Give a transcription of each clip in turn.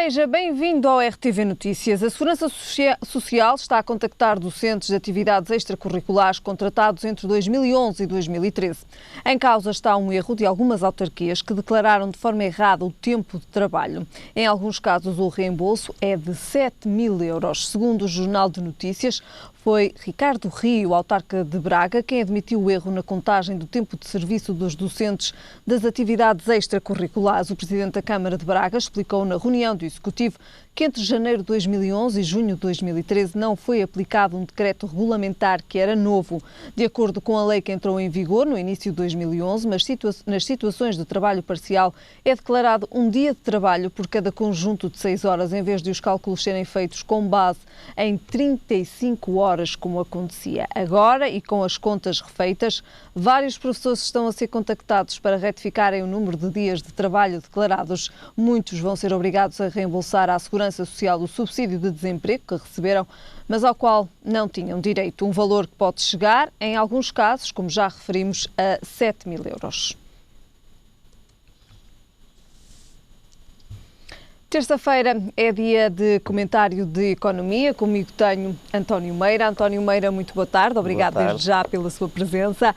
Seja bem-vindo ao RTV Notícias. A Segurança Social está a contactar docentes de atividades extracurriculares contratados entre 2011 e 2013. Em causa está um erro de algumas autarquias que declararam de forma errada o tempo de trabalho. Em alguns casos, o reembolso é de 7.000 euros. Segundo o Jornal de Notícias, foi Ricardo Rio, autarca de Braga, quem admitiu o erro na contagem do tempo de serviço dos docentes das atividades extracurriculares. O presidente da Câmara de Braga explicou na reunião do Executivo que entre janeiro de 2011 e junho de 2013 não foi aplicado um decreto regulamentar que era novo. De acordo com a lei que entrou em vigor no início de 2011, nas situações de trabalho parcial é declarado um dia de trabalho por cada conjunto de 6 horas, em vez de os cálculos serem feitos com base em 35 horas, como acontecia agora, e com as contas refeitas. Vários professores estão a ser contactados para retificarem o número de dias de trabalho declarados. Muitos vão ser obrigados a reembolsar à Segurança Social o subsídio de desemprego que receberam, mas ao qual não tinham direito. Um valor que pode chegar, em alguns casos, como já referimos, a 7.000 euros. Terça-feira é dia de comentário de economia. Comigo tenho António Meira. António Meira, muito boa tarde. Obrigado desde já pela sua presença.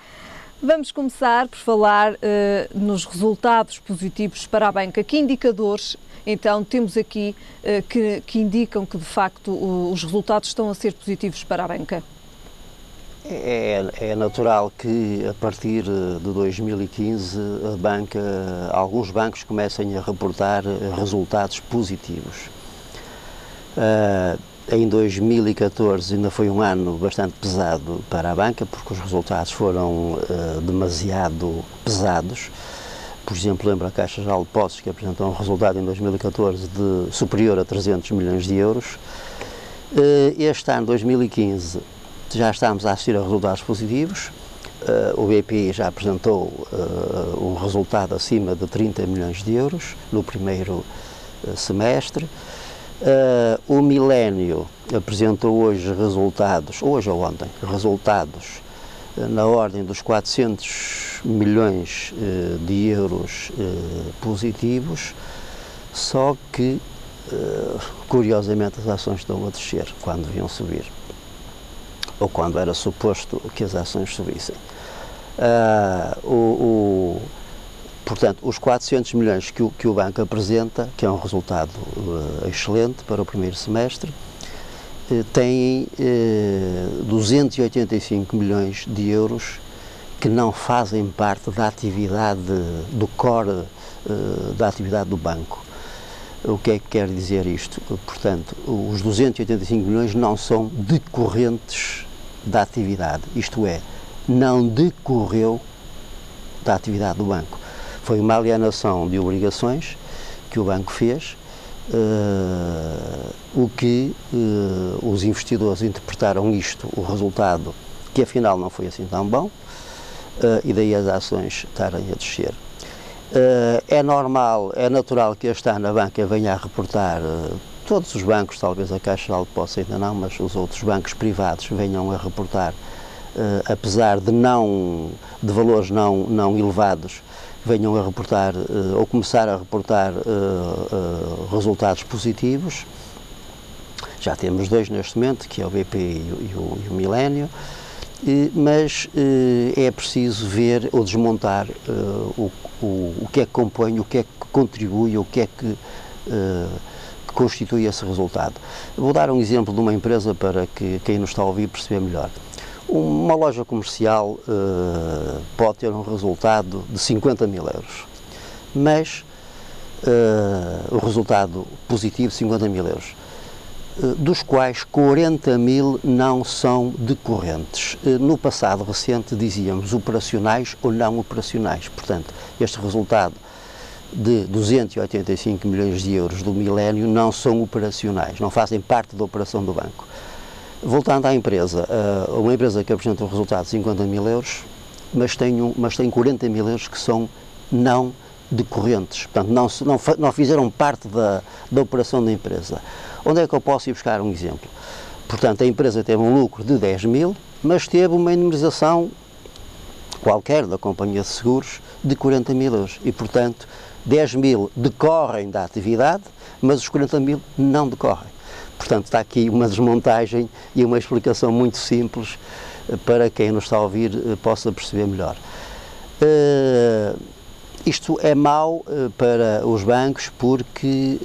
Vamos começar por falar nos resultados positivos para a banca. Que indicadores, então, temos aqui que indicam que, de facto, os resultados estão a ser positivos para a banca? É natural que, a partir de 2015, alguns bancos comecem a reportar resultados positivos. Em 2014 ainda foi um ano bastante pesado para a banca, porque os resultados foram demasiado pesados. Por exemplo, lembro a Caixa Geral de Depósitos, que apresentou um resultado em 2014 superior a 300 milhões de euros. Este ano, 2015, já estamos a assistir a resultados positivos. O BPI já apresentou um resultado acima de 30 milhões de euros no primeiro semestre. O Milênio apresentou hoje ou ontem, resultados na ordem dos 400 milhões de euros positivos, só que, curiosamente, as ações estão a descer quando deviam subir, ou quando era suposto que as ações subissem. Portanto, os 400 milhões que o banco apresenta, que é um resultado excelente para o primeiro semestre, têm 285 milhões de euros que não fazem parte da atividade, do core da atividade do banco. O que é que quer dizer isto? Portanto, os 285 milhões não são decorrentes da atividade, isto é, não decorreu da atividade do banco. Foi uma alienação de obrigações que o banco fez, o que os investidores interpretaram o resultado, que afinal não foi assim tão bom, e daí as ações estarem a descer. É natural que este ano a banca venha a reportar, todos os bancos, talvez a Caixa Geral de Depósitos ainda não, mas os outros bancos privados venham a reportar, apesar de valores não elevados, venham a reportar ou começar a reportar resultados positivos. Já temos dois neste momento, que é o BPI e o Milênio, mas é preciso ver ou desmontar o que é que compõe, o que é que contribui, o que é que constitui esse resultado. Vou dar um exemplo de uma empresa para que quem nos está a ouvir perceber melhor. Uma loja comercial pode ter um resultado de 50 mil euros, mas o resultado positivo de 50 mil euros, dos quais 40 mil não são decorrentes. No passado recente dizíamos operacionais ou não operacionais. Portanto, este resultado de 285 milhões de euros do Milênio não são operacionais, não fazem parte da operação do banco. Voltando à empresa, uma empresa que apresenta um resultado de 50 mil euros, mas tem 40 mil euros que são não decorrentes, portanto não fizeram parte da operação da empresa. Onde é que eu posso ir buscar um exemplo? Portanto, a empresa teve um lucro de 10 mil, mas teve uma indemnização qualquer da companhia de seguros de 40 mil euros e, portanto, 10 mil decorrem da atividade, mas os 40 mil não decorrem. Portanto, está aqui uma desmontagem e uma explicação muito simples para quem nos está a ouvir possa perceber melhor. Isto é mau para os bancos porque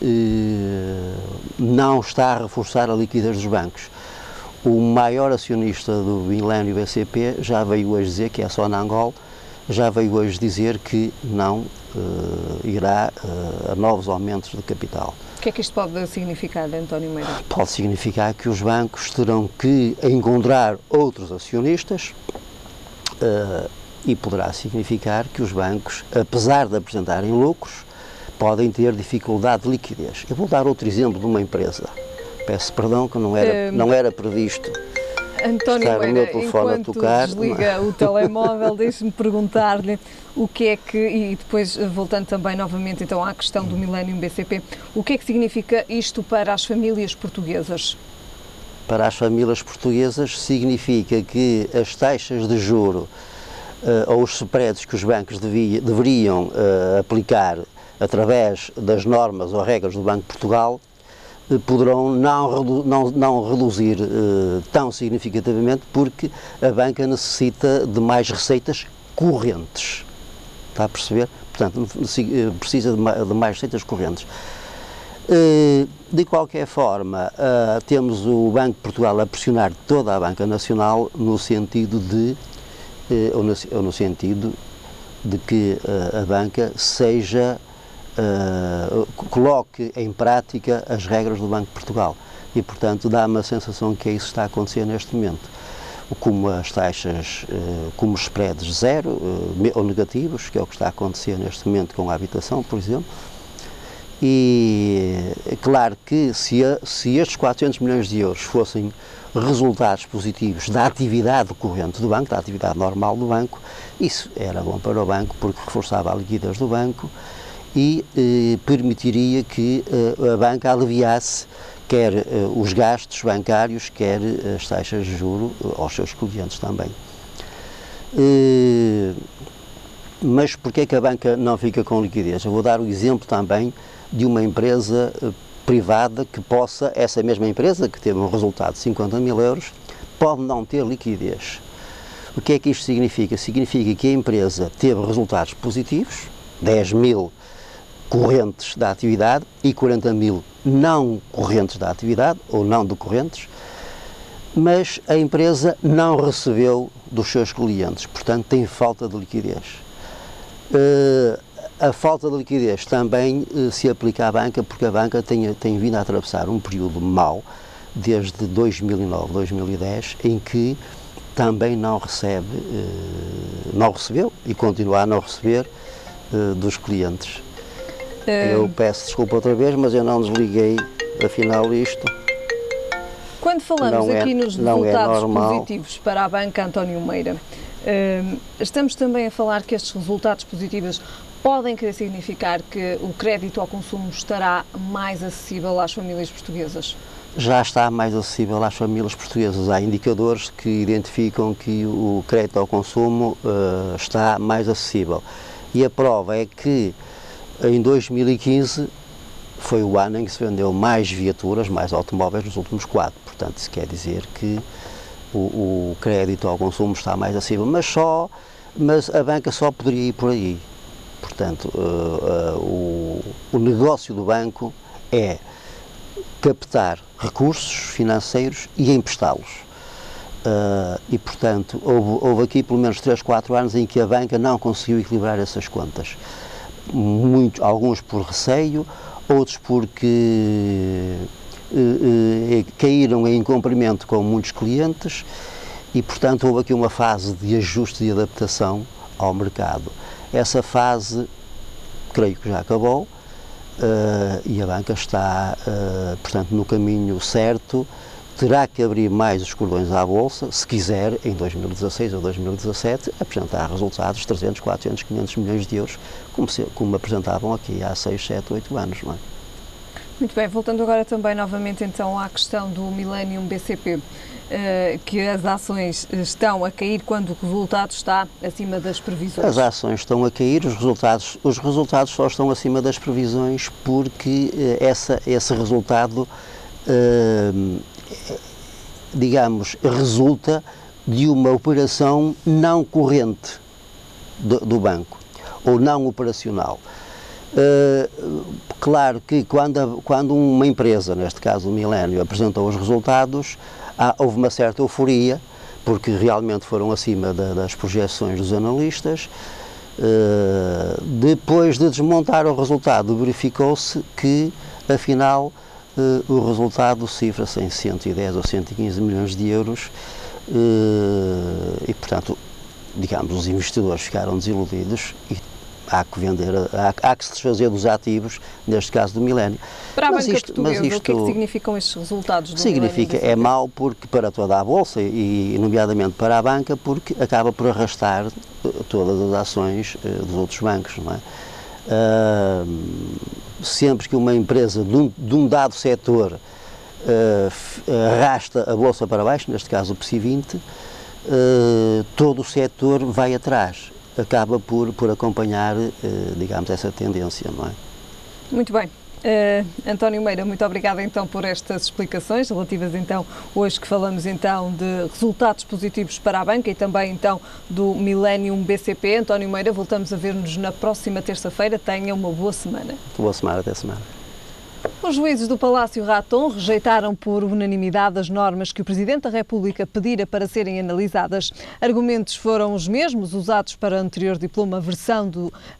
não está a reforçar a liquidez dos bancos. O maior acionista do Millennium BCP já veio hoje dizer, que é a Sonangol, já veio hoje dizer que não irá a novos aumentos de capital. O que é que isto pode significar, António Meira? Pode significar que os bancos terão que encontrar outros acionistas e poderá significar que os bancos, apesar de apresentarem lucros, podem ter dificuldade de liquidez. Eu vou dar outro exemplo de uma empresa. Peço perdão que não era previsto. António estar Meira, o meu telefone a tocar. Desliga o telemóvel, deixe-me perguntar-lhe o que é que, e depois voltando também novamente então à questão do Millennium BCP, o que é que significa isto para as famílias portuguesas? Para as famílias portuguesas significa que as taxas de juro ou os spreads que os bancos deveriam aplicar através das normas ou regras do Banco de Portugal poderão não reduzir tão significativamente porque a banca necessita de mais receitas correntes. Está a perceber? Portanto, precisa de mais receitas correntes. De qualquer forma, temos o Banco de Portugal a pressionar toda a Banca Nacional no sentido de que a banca coloque em prática as regras do Banco de Portugal e, portanto, dá-me a sensação que isso está a acontecer neste momento. Como as taxas, como os spreads zero ou negativos, que é o que está a acontecer neste momento com a habitação, por exemplo. E é claro que se estes 400 milhões de euros fossem resultados positivos da atividade corrente do banco, da atividade normal do banco, isso era bom para o banco porque reforçava a liquidez do banco e permitiria que a banca aliviasse quer os gastos bancários, quer as taxas de juros aos seus clientes também. Mas porquê é que a banca não fica com liquidez? Eu vou dar o exemplo também de uma empresa privada que possa, essa mesma empresa que teve um resultado de 50 mil euros, pode não ter liquidez. O que é que isto significa? Significa que a empresa teve resultados positivos, 10 mil correntes da atividade e 40 mil não correntes da atividade, ou não decorrentes, mas a empresa não recebeu dos seus clientes, portanto tem falta de liquidez. A falta de liquidez também se aplica à banca, porque a banca tem vindo a atravessar um período mau, desde 2009, 2010, em que também não recebeu e continua a não receber dos clientes. Eu peço desculpa outra vez, mas eu não desliguei, afinal, isto. Quando falamos aqui nos resultados positivos para a banca, António Meira, estamos também a falar que estes resultados positivos podem querer significar que o crédito ao consumo estará mais acessível às famílias portuguesas? Já está mais acessível às famílias portuguesas. Há indicadores que identificam que o crédito ao consumo está mais acessível. E a prova é que em 2015 foi o ano em que se vendeu mais viaturas, mais automóveis nos últimos 4. Portanto, isso quer dizer que o crédito ao consumo está mais acessível. Mas a banca só poderia ir por aí. Portanto, o negócio do banco é captar recursos financeiros e emprestá-los. E, portanto, houve aqui pelo menos 3, 4 anos em que a banca não conseguiu equilibrar essas contas. Alguns por receio, outros porque caíram em incumprimento com muitos clientes e, portanto, houve aqui uma fase de ajuste e adaptação ao mercado. Essa fase, creio que já acabou e a banca está, portanto, no caminho certo. Terá que abrir mais os cordões à Bolsa, se quiser, em 2016 ou 2017, apresentar resultados de 300, 400, 500 milhões de euros, como apresentavam aqui há 6, 7, 8 anos, não é? Muito bem, voltando agora também novamente então à questão do Millennium BCP. que as ações estão a cair quando o resultado está acima das previsões? As ações estão a cair, os resultados só estão acima das previsões porque esse resultado, digamos, resulta de uma operação não corrente do banco, ou não operacional. Claro que quando uma empresa, neste caso o Millennium, apresentou os resultados, houve uma certa euforia, porque realmente foram acima das projeções dos analistas. Depois de desmontar o resultado, verificou-se que, afinal, o resultado cifra-se em 110 ou 115 milhões de euros e, portanto, digamos, os investidores ficaram desiludidos e há que vender, há que se desfazer dos ativos, neste caso do Millennium. Para a banca portuguesa, o que é que significam estes resultados do significa, Millennium? É mau porque, para toda a Bolsa e, nomeadamente, para a banca, porque acaba por arrastar todas as ações dos outros bancos, não é? Sempre que uma empresa de um dado setor arrasta a Bolsa para baixo, neste caso o PSI 20, todo o setor vai atrás. Acaba por acompanhar, digamos, essa tendência, não é? Muito bem. António Meira, muito obrigada então por estas explicações relativas então, hoje que falamos então de resultados positivos para a banca e também então do Millennium BCP. António Meira, voltamos a ver-nos na próxima terça-feira. Tenha uma boa semana. Boa semana, até semana. Os juízes do Palácio Raton rejeitaram por unanimidade as normas que o Presidente da República pedira para serem analisadas. Argumentos foram os mesmos usados para a anterior diploma versão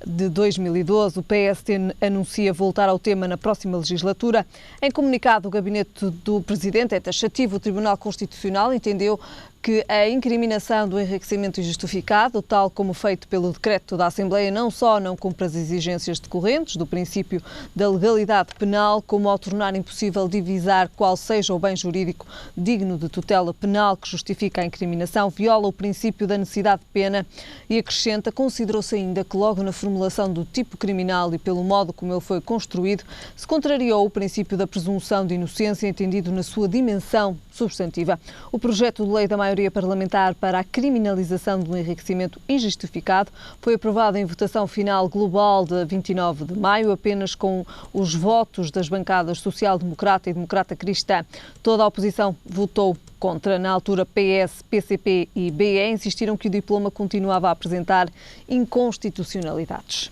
de 2012. O PST anuncia voltar ao tema na próxima legislatura. Em comunicado, o gabinete do Presidente, é taxativo, o Tribunal Constitucional entendeu que a incriminação do enriquecimento injustificado, tal como feito pelo decreto da Assembleia, não só não cumpre as exigências decorrentes do princípio da legalidade penal, como ao tornar impossível divisar qual seja o bem jurídico digno de tutela penal que justifica a incriminação, viola o princípio da necessidade de pena e acrescenta, considerou-se ainda que logo na formulação do tipo criminal e pelo modo como ele foi construído, se contrariou o princípio da presunção de inocência entendido na sua dimensão substantiva. O projeto de lei da maioria parlamentar para a criminalização do enriquecimento injustificado foi aprovado em votação final global de 29 de maio, apenas com os votos das bancadas Social-Democrata e Democrata Cristã. Toda a oposição votou contra. Na altura, PS, PCP e BE insistiram que o diploma continuava a apresentar inconstitucionalidades.